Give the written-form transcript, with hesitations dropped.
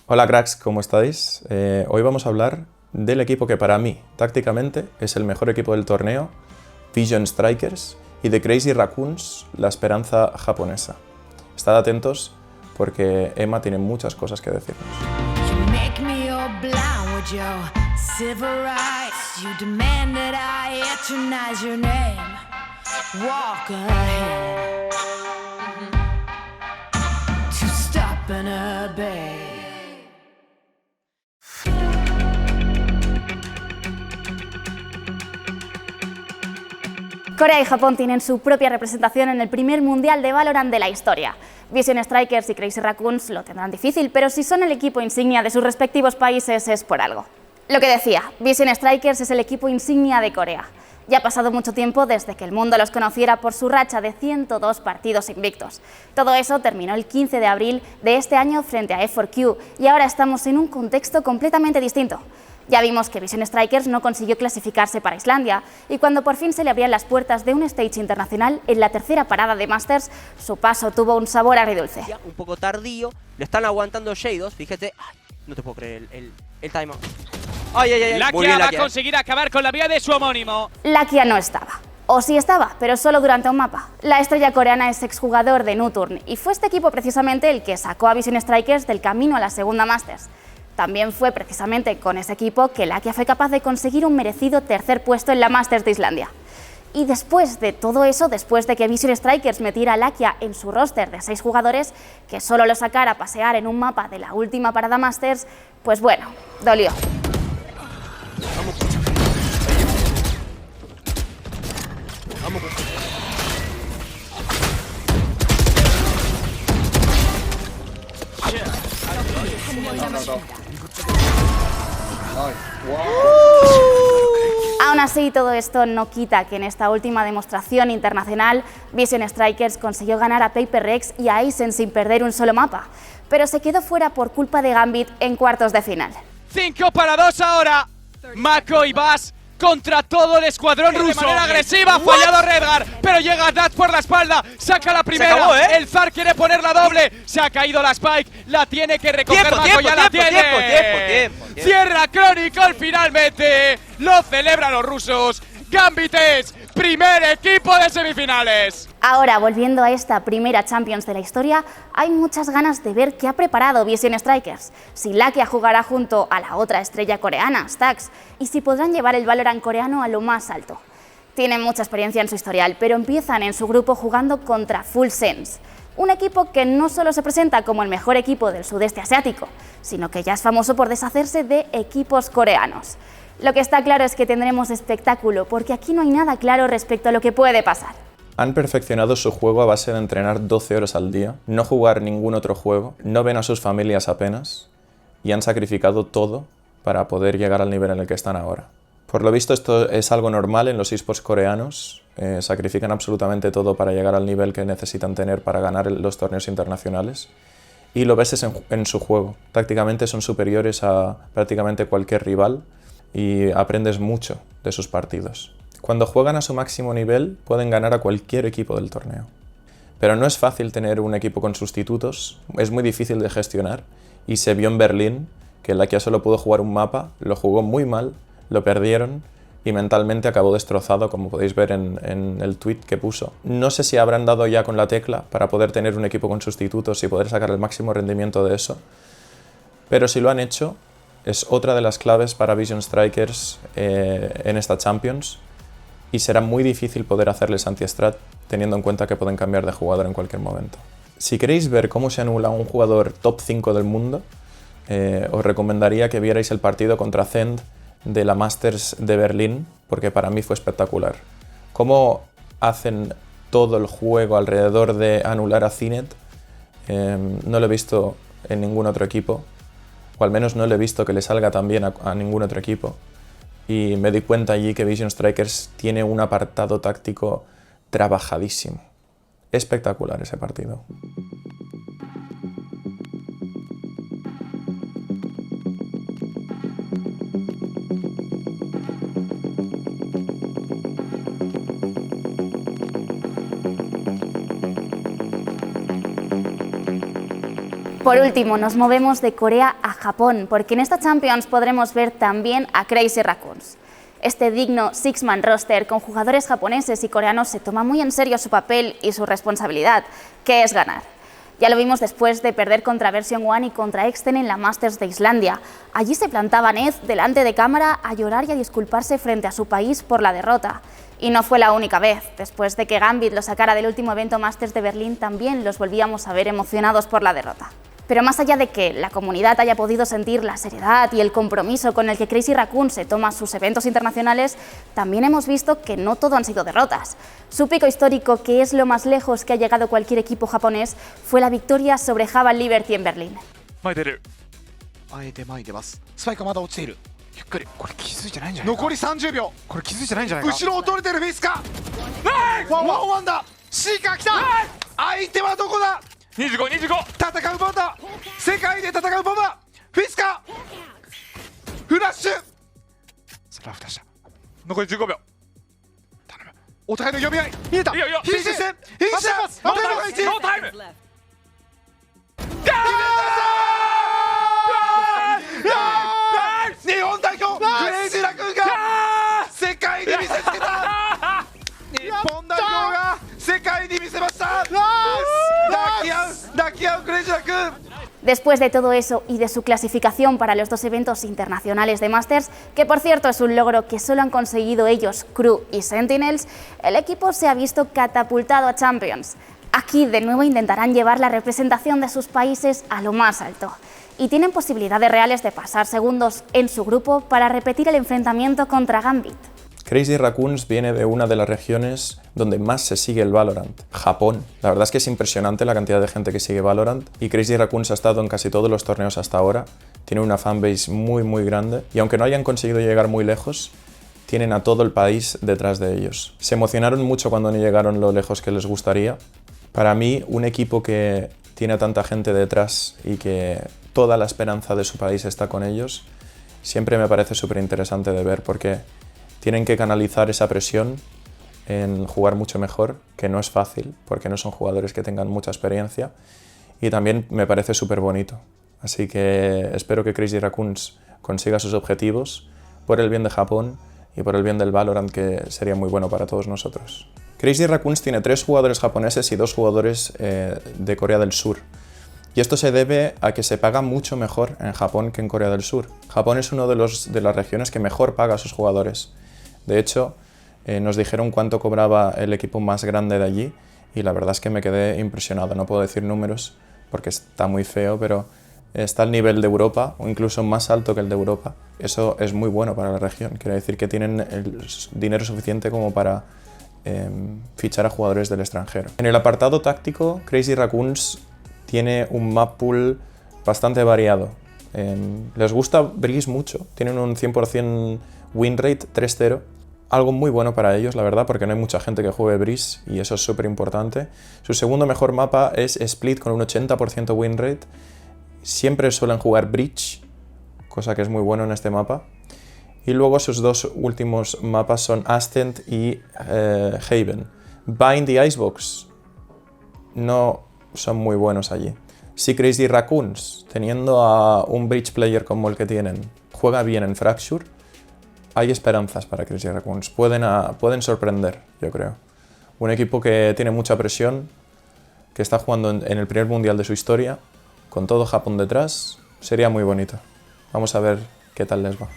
Hola cracks, ¿cómo estáis? Hoy vamos a hablar del equipo que para mí, tácticamente, es el mejor equipo del torneo, Vision Strikers, y de Crazy Raccoons, la esperanza japonesa. Estad atentos porque Emma tiene muchas cosas que decirnos. Corea y Japón tienen su propia representación en el primer mundial de Valorant de la historia. Vision Strikers y Crazy Raccoons lo tendrán difícil, pero si son el equipo insignia de sus respectivos países es por algo. Lo que decía, Vision Strikers es el equipo insignia de Corea. Ya ha pasado mucho tiempo desde que el mundo los conociera por su racha de 102 partidos invictos. Todo eso terminó el 15 de abril de este año frente a F4Q y ahora estamos en un contexto completamente distinto. Ya vimos que Vision Strikers no consiguió clasificarse para Islandia y cuando por fin se le abrían las puertas de un stage internacional en la tercera parada de Masters, su paso tuvo un sabor agridulce. Un poco tardío, lo están aguantando Shadows, fíjate. Ay, no te puedo creer el timeout. Lakia va a conseguir acabar con la vida de su homónimo. Lakia no estaba. O sí estaba, pero solo durante un mapa. La estrella coreana es exjugador de Nocturne y fue este equipo precisamente el que sacó a Vision Strikers del camino a la segunda Masters. También fue precisamente con ese equipo que Lakia fue capaz de conseguir un merecido tercer puesto en la Masters de Islandia. Y después de todo eso, después de que Vision Strikers metiera a Lakia en su roster de 6 jugadores, que solo lo sacara a pasear en un mapa de la última parada Masters, pues bueno, dolió. Aún así, todo esto no quita que en esta última demostración internacional Vision Strikers consiguió ganar a Paper Rex y a Aizen sin perder un solo mapa, pero se quedó fuera por culpa de Gambit en cuartos de final. 5 para 2 ahora. Mako y Bass contra todo el escuadrón ruso. De manera agresiva, ha fallado Redgar, pero llega Dad por la espalda, saca la primera. Acabó, ¿eh? El Zar quiere poner la doble, se ha caído la Spike, la tiene que recoger Mako, ya la tiene. Tiempo. Cierra Chronicle finalmente, lo celebran los rusos. Gambit es primer equipo de semifinales. Ahora, volviendo a esta primera Champions de la historia, hay muchas ganas de ver qué ha preparado Vision Strikers, si Lakia jugará junto a la otra estrella coreana, Stax, y si podrán llevar el Valorant coreano a lo más alto. Tienen mucha experiencia en su historial, pero empiezan en su grupo jugando contra Full Sense, un equipo que no solo se presenta como el mejor equipo del sudeste asiático, sino que ya es famoso por deshacerse de equipos coreanos. Lo que está claro es que tendremos espectáculo, porque aquí no hay nada claro respecto a lo que puede pasar. Han perfeccionado su juego a base de entrenar 12 horas al día, no jugar ningún otro juego, no ven a sus familias apenas y han sacrificado todo para poder llegar al nivel en el que están ahora. Por lo visto esto es algo normal en los esports coreanos, sacrifican absolutamente todo para llegar al nivel que necesitan tener para ganar los torneos internacionales y lo ves en su juego. Tácticamente son superiores a prácticamente cualquier rival y aprendes mucho de sus partidos. Cuando juegan a su máximo nivel pueden ganar a cualquier equipo del torneo. Pero no es fácil tener un equipo con sustitutos, es muy difícil de gestionar y se vio en Berlín que Lakia solo pudo jugar un mapa, lo jugó muy mal, lo perdieron y mentalmente acabó destrozado, como podéis ver en el tweet que puso. No sé si habrán dado ya con la tecla para poder tener un equipo con sustitutos y poder sacar el máximo rendimiento de eso, pero si lo han hecho, es otra de las claves para Vision Strikers en esta Champions y será muy difícil poder hacerles anti-strat teniendo en cuenta que pueden cambiar de jugador en cualquier momento. Si queréis ver cómo se anula un jugador top 5 del mundo, os recomendaría que vierais el partido contra Zend de la Masters de Berlín, porque para mí fue espectacular. Cómo hacen todo el juego alrededor de anular a Cinet, no lo he visto en ningún otro equipo, o al menos no le he visto que le salga tan bien a ningún otro equipo. Y me di cuenta allí que Vision Strikers tiene un apartado táctico trabajadísimo. Espectacular ese partido. Por último, nos movemos de Corea a Japón, porque en esta Champions podremos ver también a Crazy Raccoons. Este digno six-man roster con jugadores japoneses y coreanos se toma muy en serio su papel y su responsabilidad, que es ganar. Ya lo vimos después de perder contra Version One y contra Exten en la Masters de Islandia. Allí se plantaba Ned delante de cámara a llorar y a disculparse frente a su país por la derrota. Y no fue la única vez. Después de que Gambit lo sacara del último evento Masters de Berlín, también los volvíamos a ver emocionados por la derrota. Pero más allá de que la comunidad haya podido sentir la seriedad y el compromiso con el que Crazy Raccoon se toma sus eventos internacionales, también hemos visto que no todo han sido derrotas. Su pico histórico, que es lo más lejos que ha llegado cualquier equipo japonés, fue la victoria sobre Java Liberty en Berlín. スパイクまだ落ちている。ゆっくり。これ気づいてないんじゃないか。残り30秒。これ気づいてないんじゃないか。後ろを取れてるフェイスか。ワンだ。シーカー来た。相手はどこだ。25。戦うボタ。世界で戦うボタ。フェイスか。フラッシュ。それは蓋した。残り15秒。頼む。お互いの読み合い。見えた。フィニッシュ戦。フィニッシュ。ノータイム。日本代表クレイジーラクーンが世界に見せつけた。日本代表が世界に見せました。抱き合うクレイジーラクーン。Después de todo eso y de su clasificación para los dos eventos internacionales de Masters, que por cierto es un logro que solo han conseguido ellos, Crew y Sentinels, el equipo se ha visto catapultado a Champions. Aquí de nuevo intentarán llevar la representación de sus países a lo más alto. Y tienen posibilidades reales de pasar segundos en su grupo para repetir el enfrentamiento contra Gambit. Crazy Raccoons viene de una de las regiones donde más se sigue el Valorant, Japón. La verdad es que es impresionante la cantidad de gente que sigue Valorant y Crazy Raccoons ha estado en casi todos los torneos hasta ahora. Tiene una fanbase muy grande y aunque no hayan conseguido llegar muy lejos, tienen a todo el país detrás de ellos. Se emocionaron mucho cuando no llegaron lo lejos que les gustaría. Para mí, un equipo que tiene a tanta gente detrás y que toda la esperanza de su país está con ellos, siempre me parece súper interesante de ver porque tienen que canalizar esa presión en jugar mucho mejor, que no es fácil porque no son jugadores que tengan mucha experiencia y también me parece súper bonito. Así que espero que Crazy Raccoons consiga sus objetivos por el bien de Japón y por el bien del Valorant, que sería muy bueno para todos nosotros. Crazy Raccoons tiene 3 jugadores japoneses y 2 jugadores de Corea del Sur. Y esto se debe a que se paga mucho mejor en Japón que en Corea del Sur. Japón es una de las regiones que mejor paga a sus jugadores. De hecho, nos dijeron cuánto cobraba el equipo más grande de allí y la verdad es que me quedé impresionado. No puedo decir números porque está muy feo, pero está al nivel de Europa o incluso más alto que el de Europa. Eso es muy bueno para la región. Quiere decir que tienen el dinero suficiente como para fichar a jugadores del extranjero. En el apartado táctico, Crazy Raccoons tiene un map pool bastante variado. Les gusta Breeze mucho, tienen un 100% win rate 3-0, algo muy bueno para ellos, la verdad, porque no hay mucha gente que juegue Breeze y eso es súper importante. Su segundo mejor mapa es Split con un 80% win rate. Siempre suelen jugar Breach, cosa que es muy bueno en este mapa. Y luego sus 2 últimos mapas son Ascent y Haven. Bind y Icebox no son muy buenos allí. Si Crazy Raccoons, teniendo a un Breach player como el que tienen, juega bien en Fracture, hay esperanzas para Crazy Raccoons. Pueden sorprender, yo creo. Un equipo que tiene mucha presión, que está jugando en el primer mundial de su historia, con todo Japón detrás, sería muy bonito. Vamos a ver qué tal les va.